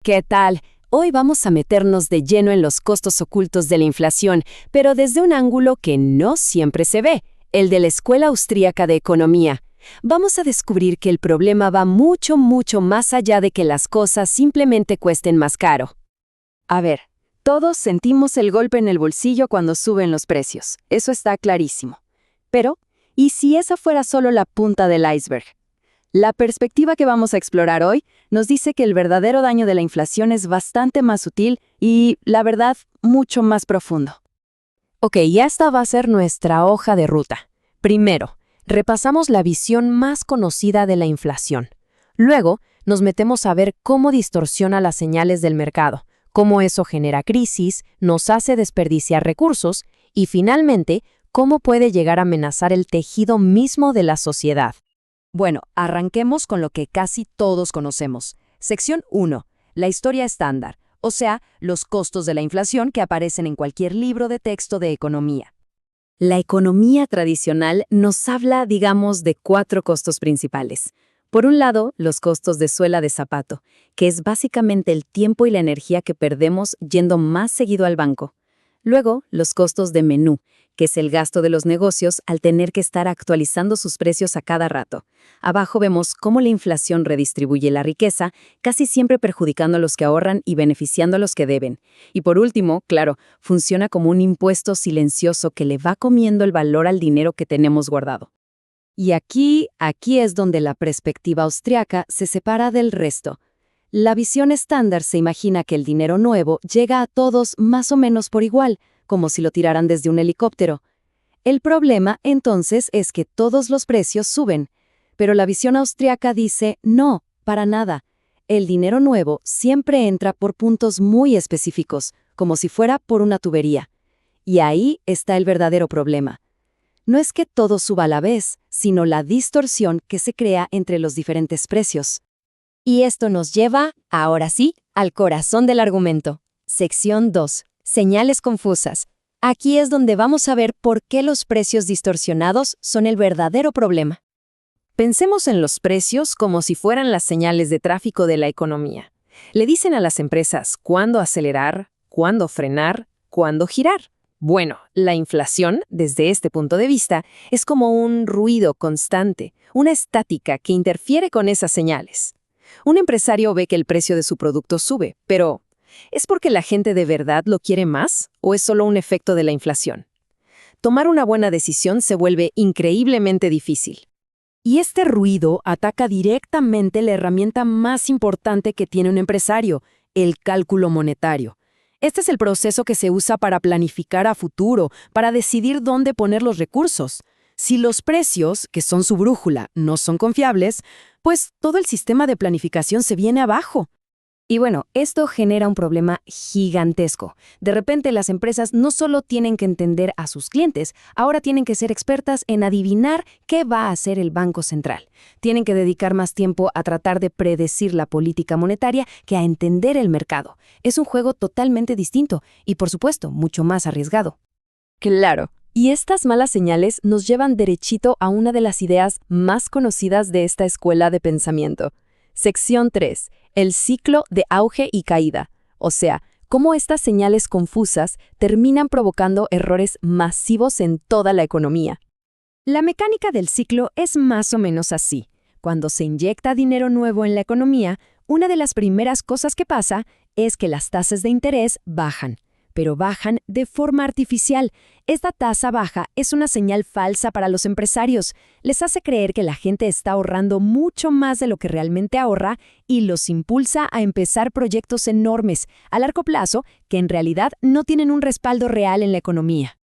¿Qué tal? Hoy vamos a meternos de lleno en los costos ocultos de la inflación, pero desde un ángulo que no siempre se ve, el de la Escuela Austríaca de Economía. Vamos a descubrir que el problema va mucho, mucho más allá de que las cosas simplemente cuesten más caro. A ver, todos sentimos el golpe en el bolsillo cuando suben los precios, eso está clarísimo. Pero, ¿y si esa fuera solo la punta del iceberg? La perspectiva que vamos a explorar hoy nos dice que el verdadero daño de la inflación es bastante más sutil y, la verdad, mucho más profundo. Ok, ya esta va a ser nuestra hoja de ruta. Primero, repasamos la visión más conocida de la inflación. Luego, nos metemos a ver cómo distorsiona las señales del mercado, cómo eso genera crisis, nos hace desperdiciar recursos y, finalmente, cómo puede llegar a amenazar el tejido mismo de la sociedad. Bueno, arranquemos con lo que casi todos conocemos. Sección 1. La historia estándar, o sea, los costos de la inflación que aparecen en cualquier libro de texto de economía. La economía tradicional nos habla, digamos, de 4 costos principales. Por un lado, los costos de suela de zapato, que es básicamente el tiempo y la energía que perdemos yendo más seguido al banco. Luego, los costos de menú, que es el gasto de los negocios al tener que estar actualizando sus precios a cada rato. Abajo vemos cómo la inflación redistribuye la riqueza, casi siempre perjudicando a los que ahorran y beneficiando a los que deben. Y por último, claro, funciona como un impuesto silencioso que le va comiendo el valor al dinero que tenemos guardado. Y aquí es donde la perspectiva austriaca se separa del resto. La visión estándar se imagina que el dinero nuevo llega a todos más o menos por igual, como si lo tiraran desde un helicóptero. El problema, entonces, es que todos los precios suben, pero la visión austriaca dice, no, para nada. El dinero nuevo siempre entra por puntos muy específicos, como si fuera por una tubería. Y ahí está el verdadero problema. No es que todo suba a la vez, sino la distorsión que se crea entre los diferentes precios. Y esto nos lleva, ahora sí, al corazón del argumento. Sección 2. Señales confusas. Aquí es donde vamos a ver por qué los precios distorsionados son el verdadero problema. Pensemos en los precios como si fueran las señales de tráfico de la economía. Le dicen a las empresas cuándo acelerar, cuándo frenar, cuándo girar. Bueno, la inflación, desde este punto de vista, es como un ruido constante, una estática que interfiere con esas señales. Un empresario ve que el precio de su producto sube, pero ¿es porque la gente de verdad lo quiere más o es solo un efecto de la inflación? Tomar una buena decisión se vuelve increíblemente difícil. Y este ruido ataca directamente la herramienta más importante que tiene un empresario, el cálculo monetario. Este es el proceso que se usa para planificar a futuro, para decidir dónde poner los recursos. Si los precios, que son su brújula, no son confiables, pues todo el sistema de planificación se viene abajo. Y bueno, esto genera un problema gigantesco. De repente las empresas no solo tienen que entender a sus clientes, ahora tienen que ser expertas en adivinar qué va a hacer el Banco Central. Tienen que dedicar más tiempo a tratar de predecir la política monetaria que a entender el mercado. Es un juego totalmente distinto y, por supuesto, mucho más arriesgado. Claro. Y estas malas señales nos llevan derechito a una de las ideas más conocidas de esta escuela de pensamiento. Sección 3. El ciclo de auge y caída. O sea, cómo estas señales confusas terminan provocando errores masivos en toda la economía. La mecánica del ciclo es más o menos así. Cuando se inyecta dinero nuevo en la economía, una de las primeras cosas que pasa es que las tasas de interés bajan. Pero bajan de forma artificial. Esta tasa baja es una señal falsa para los empresarios. Les hace creer que la gente está ahorrando mucho más de lo que realmente ahorra y los impulsa a empezar proyectos enormes, a largo plazo, que en realidad no tienen un respaldo real en la economía.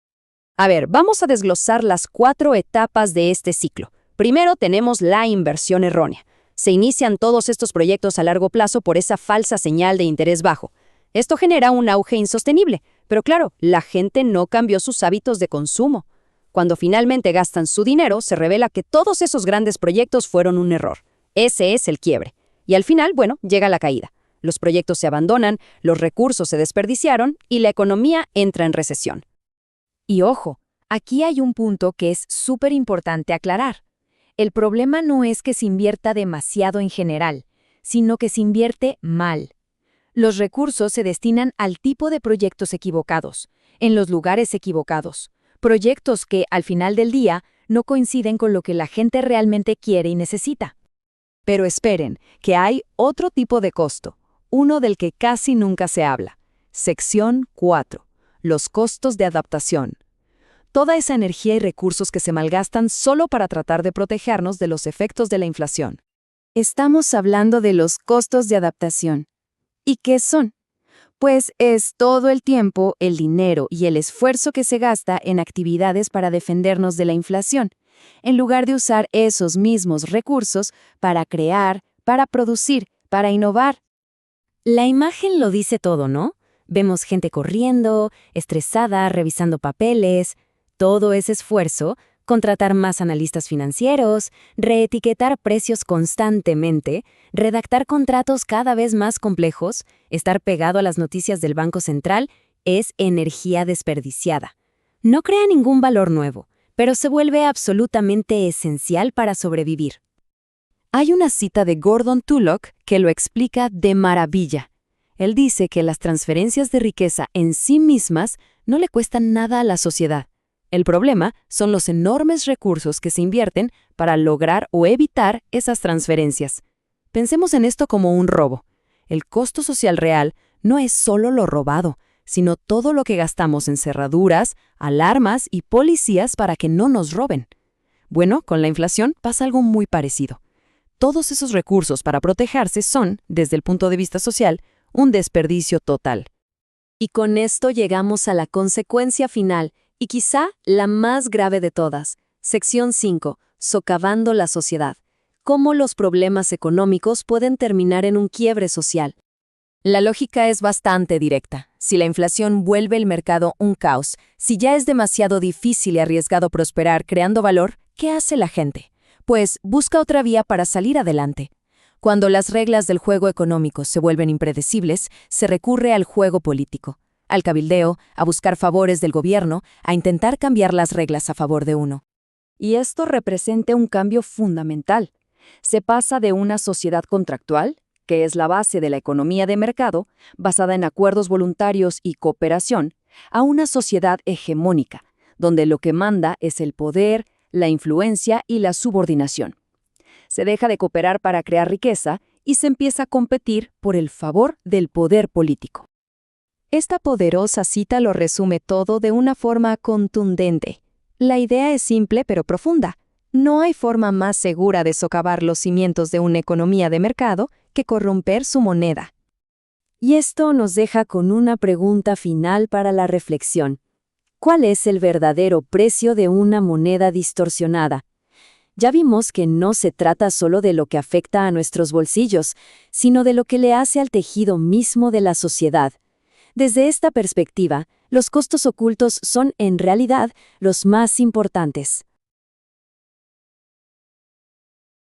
A ver, vamos a desglosar las 4 etapas de este ciclo. Primero tenemos la inversión errónea. Se inician todos estos proyectos a largo plazo por esa falsa señal de interés bajo. Esto genera un auge insostenible, pero claro, la gente no cambió sus hábitos de consumo. Cuando finalmente gastan su dinero, se revela que todos esos grandes proyectos fueron un error. Ese es el quiebre. Y al final, bueno, llega la caída. Los proyectos se abandonan, los recursos se desperdiciaron y la economía entra en recesión. Y ojo, aquí hay un punto que es súper importante aclarar. El problema no es que se invierta demasiado en general, sino que se invierte mal. Los recursos se destinan al tipo de proyectos equivocados, en los lugares equivocados, proyectos que, al final del día, no coinciden con lo que la gente realmente quiere y necesita. Pero esperen, que hay otro tipo de costo, uno del que casi nunca se habla. Sección 4. Los costos de adaptación. Toda esa energía y recursos que se malgastan solo para tratar de protegernos de los efectos de la inflación. Estamos hablando de los costos de adaptación. ¿Y qué son? Pues es todo el tiempo, el dinero y el esfuerzo que se gasta en actividades para defendernos de la inflación, en lugar de usar esos mismos recursos para crear, para producir, para innovar. La imagen lo dice todo, ¿no? Vemos gente corriendo, estresada, revisando papeles. Todo ese esfuerzo, contratar más analistas financieros, reetiquetar precios constantemente, redactar contratos cada vez más complejos, estar pegado a las noticias del Banco Central, es energía desperdiciada. No crea ningún valor nuevo, pero se vuelve absolutamente esencial para sobrevivir. Hay una cita de Gordon Tullock que lo explica de maravilla. Él dice que las transferencias de riqueza en sí mismas no le cuestan nada a la sociedad. El problema son los enormes recursos que se invierten para lograr o evitar esas transferencias. Pensemos en esto como un robo. El costo social real no es solo lo robado, sino todo lo que gastamos en cerraduras, alarmas y policías para que no nos roben. Bueno, con la inflación pasa algo muy parecido. Todos esos recursos para protegerse son, desde el punto de vista social, un desperdicio total. Y con esto llegamos a la consecuencia final, y quizá la más grave de todas. Sección 5. Socavando la sociedad. Cómo los problemas económicos pueden terminar en un quiebre social. La lógica es bastante directa. Si la inflación vuelve el mercado un caos, si ya es demasiado difícil y arriesgado prosperar creando valor, ¿qué hace la gente? Pues busca otra vía para salir adelante. Cuando las reglas del juego económico se vuelven impredecibles, se recurre al juego político, al cabildeo, a buscar favores del gobierno, a intentar cambiar las reglas a favor de uno. Y esto representa un cambio fundamental. Se pasa de una sociedad contractual, que es la base de la economía de mercado, basada en acuerdos voluntarios y cooperación, a una sociedad hegemónica, donde lo que manda es el poder, la influencia y la subordinación. Se deja de cooperar para crear riqueza y se empieza a competir por el favor del poder político. Esta poderosa cita lo resume todo de una forma contundente. La idea es simple pero profunda. No hay forma más segura de socavar los cimientos de una economía de mercado que corromper su moneda. Y esto nos deja con una pregunta final para la reflexión. ¿Cuál es el verdadero precio de una moneda distorsionada? Ya vimos que no se trata solo de lo que afecta a nuestros bolsillos, sino de lo que le hace al tejido mismo de la sociedad. Desde esta perspectiva, los costos ocultos son en realidad los más importantes.